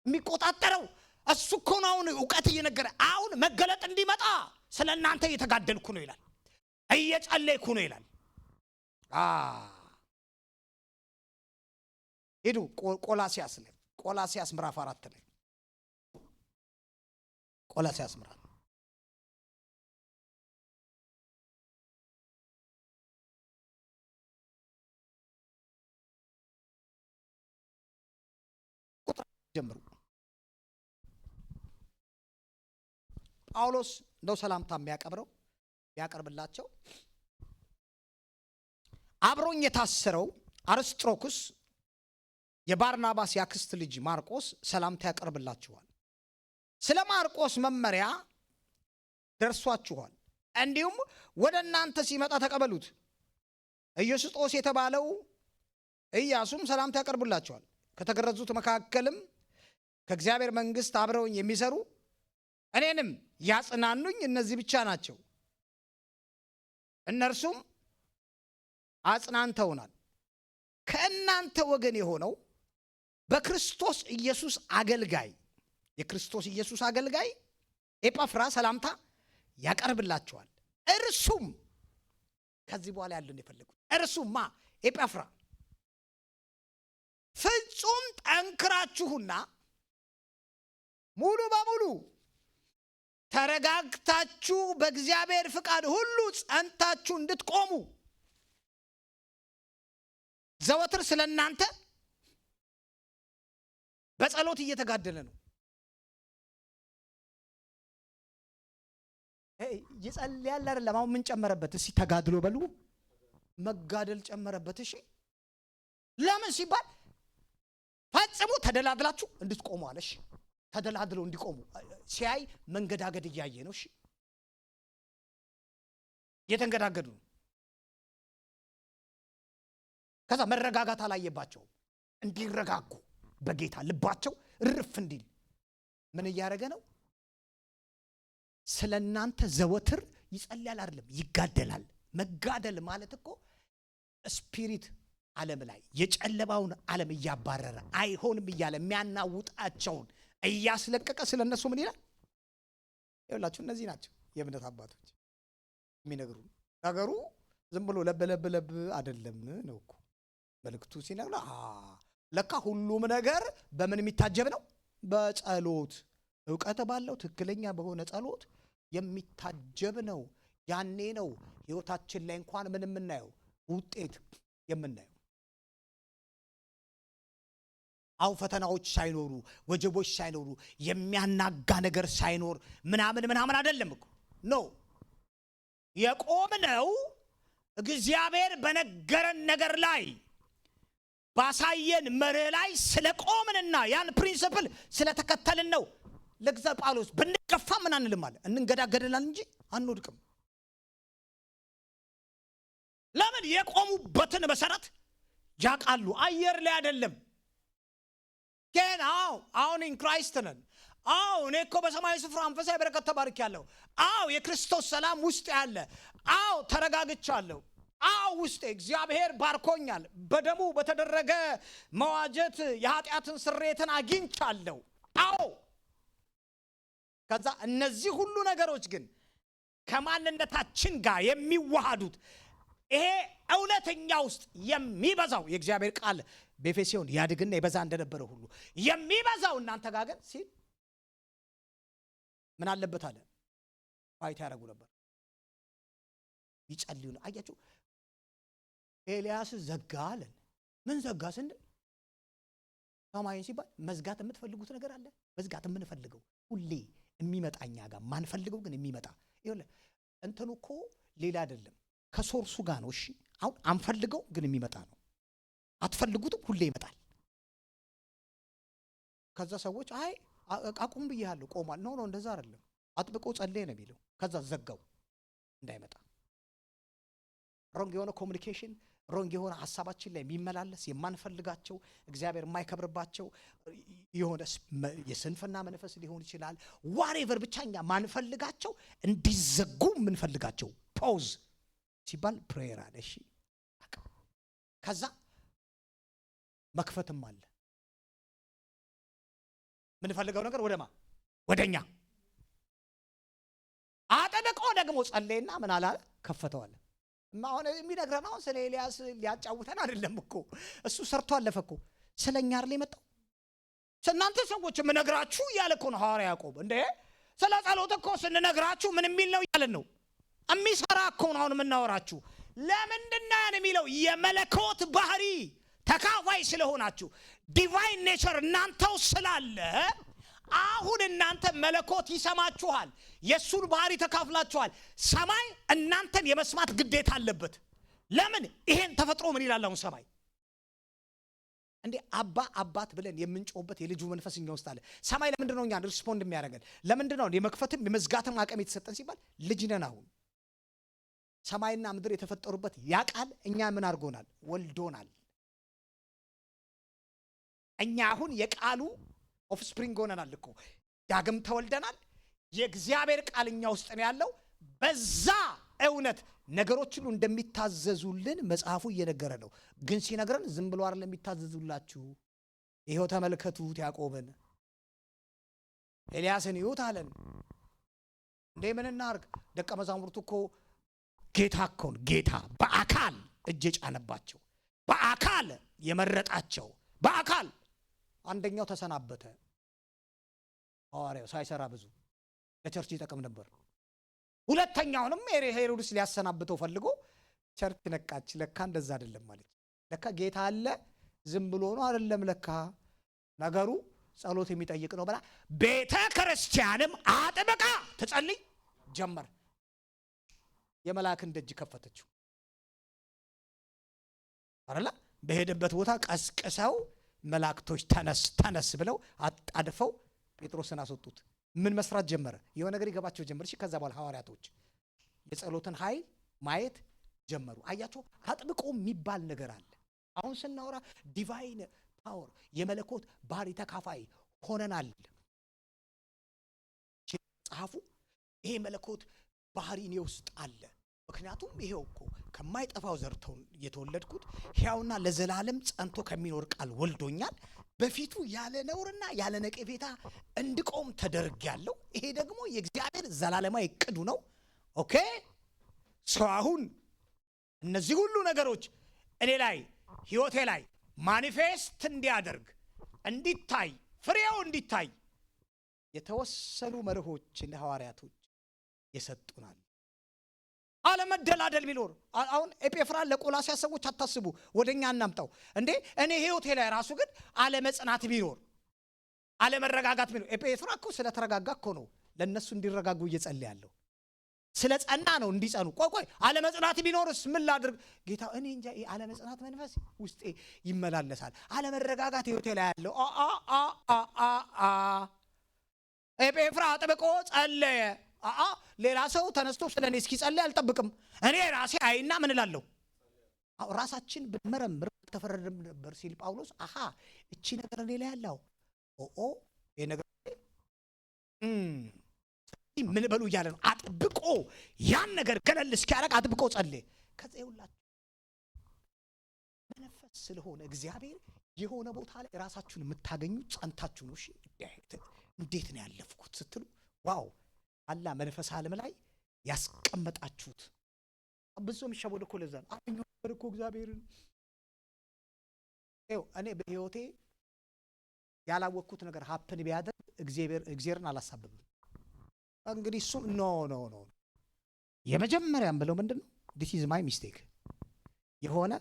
የሚቆጣጠረው እሱ እኮ ነው። አሁን ዕውቀት እየነገረ አሁን መገለጥ እንዲመጣ ስለናንተ እየተጋደልኩ ነው ይላል፣ እየጸለይኩ ነው ይላል። ሄዱ ቆላሲያስ ምዕራፍ 4 ላይ ቆላሲያስ ምዕራፍ ጀምሩ። ጳውሎስ እንደው ሰላምታ የሚያቀርብላቸው አብሮኝ የታሰረው አርስጥሮኩስ የባርናባስ ያክስት ልጅ ማርቆስ ሰላምታ ያቀርብላችኋል። ስለ ማርቆስ መመሪያ ደርሷችኋል፣ እንዲሁም ወደ እናንተ ሲመጣ ተቀበሉት። ኢየሱስ የተባለው ኢያሱም ሰላምታ ያቀርብላችኋል። ከተገረዙት መካከልም ከእግዚአብሔር መንግሥት አብረውኝ የሚሰሩ እኔንም ያጽናኑኝ እነዚህ ብቻ ናቸው። እነርሱም አጽናንተውናል። ከእናንተ ወገን የሆነው በክርስቶስ ኢየሱስ አገልጋይ የክርስቶስ ኢየሱስ አገልጋይ ኤጳፍራ ሰላምታ ያቀርብላችኋል። እርሱም ከዚህ በኋላ ያለን የፈለጉት እርሱማ ኤጳፍራ ፍጹም ጠንክራችሁና ሙሉ በሙሉ ተረጋግታችሁ በእግዚአብሔር ፍቃድ ሁሉ ጸንታችሁ እንድትቆሙ ዘወትር ስለናንተ በጸሎት እየተጋደለ ነው። ይጸልያል አይደለም? አሁን ምን ጨመረበት? እሺ ተጋድሎ በሉ መጋደል ጨመረበት። እሺ ለምን ሲባል ፈጽሞ ተደላድላችሁ እንድትቆሙ አለ። እሺ ተደላድለው እንዲቆሙ ሲያይ መንገዳገድ እያየ ነው። እሺ የተንገዳገዱ ነው። ከዛ መረጋጋት አላየባቸው እንዲረጋጉ በጌታ ልባቸው እርፍ እንዲል ምን እያደረገ ነው? ስለናንተ ዘወትር ይጸልያል አይደለም? ይጋደላል። መጋደል ማለት እኮ ስፒሪት ዓለም ላይ የጨለማውን ዓለም እያባረረ አይሆንም እያለ የሚያናውጣቸውን እያስለቀቀ ስለነሱ ምን ይላል? ይኸውላችሁ እነዚህ ናቸው የእምነት አባቶች የሚነግሩ። ነገሩ ዝም ብሎ ለብ አይደለም ነው እኮ መልእክቱ ሲነግራ ለካ ሁሉም ነገር በምን የሚታጀብ ነው? በጸሎት ዕውቀት ባለው ትክክለኛ በሆነ ጸሎት የሚታጀብ ነው። ያኔ ነው ሕይወታችን ላይ እንኳን ምን የምናየው ውጤት የምናየው። አው ፈተናዎች ሳይኖሩ ወጀቦች ሳይኖሩ የሚያናጋ ነገር ሳይኖር ምናምን አይደለም እኮ ነው የቆምነው። እግዚአብሔር በነገረን ነገር ላይ ባሳየን መርህ ላይ ስለቆምንና ያን ፕሪንሲፕል ስለተከተልን ነው። ለእግዚአብሔር ጳውሎስ ብንገፋ ምን አንልም አለ፣ እንንገዳገድላን እንጂ አንወድቅም። ለምን? የቆሙበትን መሰረት ያውቃሉ። አየር ላይ አይደለም። ግን አሁን ኢን ክራይስት ነን። እኔ እኮ በሰማያዊ ስፍራ መንፈሳዊ በረከት ተባርኬያለሁ። የክርስቶስ ሰላም ውስጥ ያለ ተረጋግቻለሁ። ውስጤ እግዚአብሔር ባርኮኛል። በደሙ በተደረገ መዋጀት የኃጢአትን ስርየትን አግኝቻለሁ። ከዛ እነዚህ ሁሉ ነገሮች ግን ከማንነታችን ጋር የሚዋሃዱት ይሄ እውነተኛ ውስጥ የሚበዛው የእግዚአብሔር ቃል በኤፌሶን ያድግና ይበዛ እንደነበረ ሁሉ የሚበዛው እናንተ ጋር ግን ሲል ምን አለበት አለ? ፋይት ያደርጉ ነበር፣ ይጸልዩ ነው። አያችሁ ኤልያስ ዘጋ አለን። ምን ዘጋ ስንል ሰማይን ሲባል መዝጋት የምትፈልጉት ነገር አለ። መዝጋት የምንፈልገው ሁሌ የሚመጣኛ ጋር ማንፈልገው ግን የሚመጣ ይኸውልህ፣ እንትኑ እኮ ሌላ አይደለም ከሶርሱ ጋር ነው። እሺ አሁን አንፈልገው ግን የሚመጣ ነው። አትፈልጉትም ሁሌ ይመጣል። ከዛ ሰዎች አቁም ብያለሁ ቆሟል። ነው እንደዛ አይደለም። አጥብቆ ጸልይ ነው የሚለው። ከዛ ዘጋው እንዳይመጣ። ሮንግ የሆነ ኮሙኒኬሽን ሮንግ የሆነ ሐሳባችን ላይ የሚመላለስ የማንፈልጋቸው እግዚአብሔር የማይከብርባቸው የሆነ የስንፍና መንፈስ ሊሆን ይችላል። ዋሬቨር ብቻኛ ማንፈልጋቸው እንዲዘጉ የምንፈልጋቸው ፖዝ ሲባል ፕሬየር አለ። እሺ ከዛ መክፈትም አለ። ምንፈልገው ነገር ወደኛ አጠበቆ ደግሞ ጸለይና ምን አላለ ከፈተዋል። አሁን የሚነግረን አሁን ስለ ኤልያስ ሊያጫውተን አይደለም እኮ እሱ ሰርቶ አለፈ እኮ ስለኛ አይደል የመጣው። እናንተ ሰዎች የምነግራችሁ እያለ እኮ ነው ሐዋርያ ያዕቆብ። እንዴ ስለ ጸሎት እኮ ስንነግራችሁ ምን የሚል ነው እያለን ነው። የሚሰራ እኮ ነው አሁን የምናወራችሁ። ለምንድነው ያን የሚለው? የመለኮት ባህሪ ተካፋይ ስለሆናችሁ ዲቫይን ኔቸር እናንተው ስላለ አሁን እናንተ መለኮት ይሰማችኋል። የሱን ባህሪ ተካፍላችኋል። ሰማይ እናንተን የመስማት ግዴታ አለበት። ለምን? ይሄን ተፈጥሮ ምን ይላል አሁን ሰማይ እንዴ አባት ብለን የምንጮህበት የልጁ መንፈስ እኛ ውስጥ አለ። ሰማይ ለምንድን ነው እኛን ሪስፖንድ የሚያደርገን? ለምንድን ነው የመክፈትም የመዝጋትም አቅም የተሰጠን ሲባል ልጅ ነን። አሁን ሰማይና ምድር የተፈጠሩበት ያ ቃል እኛ ምን አድርጎናል? ወልዶናል። እኛ አሁን የቃሉ ኦፍስፕሪንግ ሆነናል እኮ ዳግም ተወልደናል። የእግዚአብሔር ቃል እኛ ውስጥ ነው ያለው። በዛ እውነት ነገሮች ሁሉ እንደሚታዘዙልን መጽሐፉ እየነገረ ነው። ግን ሲነግረን ዝም ብሎ አይደለም የሚታዘዙላችሁ። ይሄው ተመልከቱት ያዕቆብን ኤልያስን ይሁት አለን። እንዴ ምን እናርግ? ደቀ መዛሙርቱ እኮ ጌታ በአካል እጅ ጫነባቸው፣ በአካል የመረጣቸው፣ በአካል አንደኛው ተሰናበተ። ሐዋርያው ሳይሰራ ብዙ ለቸርች ይጠቅም ነበር። ሁለተኛውንም ሄሮድስ ሊያሰናብተው ፈልጎ ቸርች ነቃች። ለካ እንደዛ አይደለም ማለት ለካ ጌታ አለ ዝም ብሎ ነው አይደለም። ለካ ነገሩ ጸሎት የሚጠይቅ ነው ብላ ቤተ ክርስቲያንም አጥብቃ ትጸልይ ጀመር። የመላእክን ደጅ ከፈተችው አይደል? በሄደበት ቦታ ቀስቅሰው መላእክቶች ተነስ ብለው አጣድፈው ጴጥሮስን አስወጡት። ምን መስራት ጀመረ? የሆነ ነገር ይገባቸው ጀመር። እሺ ከዛ በኋላ ሐዋርያቶች የጸሎትን ኃይል ማየት ጀመሩ። አያቸው አጥብቆ የሚባል ነገር አለ። አሁን ስናወራ ዲቫይን ፓወር የመለኮት ባህሪ ተካፋይ ሆነናል። መጽሐፉ ይሄ መለኮት ባህሪ እኔ ውስጥ አለ። ምክንያቱም ይሄው እኮ ከማይጠፋው ዘር የተወለድኩት ሕያውና ለዘላለም ጸንቶ ከሚኖር ቃል ወልዶኛል። በፊቱ ያለ ነውርና ያለ ነቀፌታ እንድቆም ተደርጌያለሁ። ይሄ ደግሞ የእግዚአብሔር ዘላለማዊ ዕቅዱ ነው። ኦኬ ሰው አሁን እነዚህ ሁሉ ነገሮች እኔ ላይ ሕይወቴ ላይ ማኒፌስት እንዲያደርግ እንዲታይ ፍሬው እንዲታይ የተወሰኑ መርሆችን ሐዋርያቶች የሰጡናል። አለመደላደል ቢኖር አሁን ኤጴፍራን ለቆላስያስ ሰዎች አታስቡ፣ ወደኛ እናምጣው እንዴ። እኔ ሕይወቴ ላይ ራሱ ግን አለመጽናት ቢኖር አለመረጋጋት ቢኖር ኤጴፍራ እኮ ስለተረጋጋ እኮ ነው ለነሱ እንዲረጋጉ እየጸለየ ያለው። ስለ ጸና ነው እንዲጸኑ። ቆይ አለመጽናት ቢኖርስ ምን ላድርግ ጌታ? እኔ እንጃ። አለመጽናት መንፈስ ውስጤ ይመላለሳል። አለመረጋጋት ሕይወቴ ላይ ያለው ኤጴፍራ አጥብቆ ጸለየ። ሌላ ሰው ተነስቶ ስለኔ እስኪጸልይ አልጠብቅም። እኔ ራሴ አይና ምን እላለሁ? ራሳችን ብንመረምር ተፈረደም ነበር ሲል ጳውሎስ። እቺ ነገር እኔ ላይ ያለው ይሄ ነገር ምን በሉ እያለ ነው። አጥብቆ ያን ነገር ገለል እስኪያደርግ አጥብቆ ጸለየ። ከዛ ይውላችሁ መንፈስ ስለሆነ እግዚአብሔር የሆነ ቦታ ላይ ራሳችሁን የምታገኙት ጸንታችሁ ነው። እሺ እንዴት ነው ያለፍኩት ስትሉ ዋው አላ መንፈስ ዓለም ላይ ያስቀመጣችሁት። ብዙ የሚሸወድ እኮ ለዛ ነው። አሁን ነበር እኮ እግዚአብሔርን እኔ በህይወቴ ያላወቅኩት ነገር ሀፕን ቢያደርግ እግዚአብሔርን አላሳብብም። እንግዲህ እሱ ኖ የመጀመሪያም ብለው ምንድነው this is my mistake የሆነ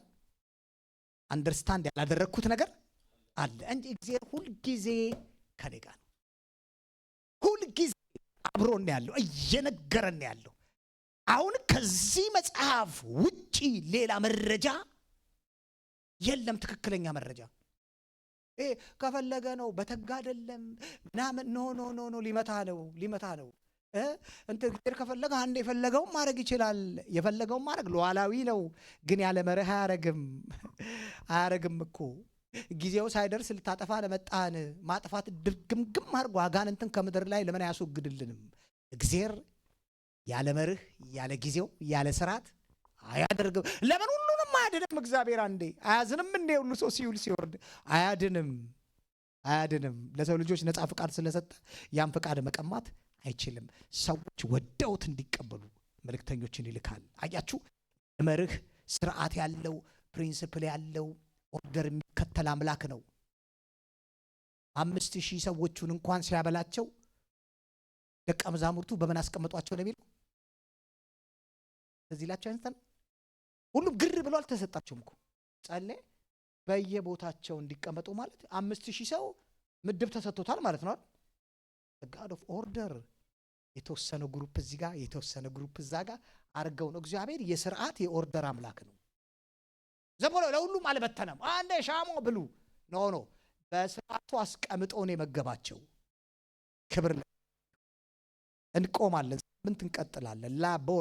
አንደርስታንድ ያላደረግኩት ነገር አለ እንጂ እግዚአብሔር ሁልጊዜ ከኔ ጋር ነው። ሁልጊዜ አብሮን ያለው እየነገረን ያለው። አሁን ከዚህ መጽሐፍ ውጪ ሌላ መረጃ የለም። ትክክለኛ መረጃ ከፈለገ ነው በተጋ አይደለም ምናምን ኖ ሊመታ ነው እግዚአብሔር ከፈለገ አንድ የፈለገውን ማድረግ ይችላል። የፈለገውን ማድረግ ሉዓላዊ ነው። ግን ያለ መርህ አያረግም እኮ። ጊዜው ሳይደርስ ልታጠፋ ለመጣን ማጥፋት ድርግምግም አድርጎ አጋንንትን ከምድር ላይ ለምን አያስወግድልንም? እግዚአብሔር ያለ መርህ፣ ያለ ጊዜው፣ ያለ ስርዓት አያደርግም። ለምን ሁሉንም አያድንም? እግዚአብሔር አንዴ አያዝንም እንዴ? ሁሉ ሰው ሲውል ሲወርድ አያድንም። ለሰው ልጆች ነፃ ፍቃድ ስለሰጠ ያን ፍቃድ መቀማት አይችልም። ሰዎች ወደውት እንዲቀበሉ መልእክተኞችን ይልካል። አያችሁ፣ መርህ ስርዓት ያለው ፕሪንሲፕል ያለው ኦርደር የሚከተል አምላክ ነው። 5000 ሰዎቹን እንኳን ሲያበላቸው ደቀ መዛሙርቱ በምን አስቀመጧቸው ነው የሚለው? እዚህ ላቸው አንስተን ሁሉም ግር ብሎ አልተሰጣቸውም እኮ ጸለየ። በየቦታቸው እንዲቀመጡ ማለት 5000 ሰው ምድብ ተሰጥቶታል ማለት ነው። ጋድ ኦፍ ኦርደር። የተወሰነ ግሩፕ እዚህ ጋር የተወሰነ ግሩፕ እዛ ጋር አርገው ነው። እግዚአብሔር የስርዓት የኦርደር አምላክ ነው። ዘቦሎ ለሁሉም አልበተነም። አንዴ ሻሞ ብሉ ኖ በስርዓቱ አስቀምጦ ነው የመገባቸው። ክብር እንቆማለን። ምን እንቀጥላለን? ላቦ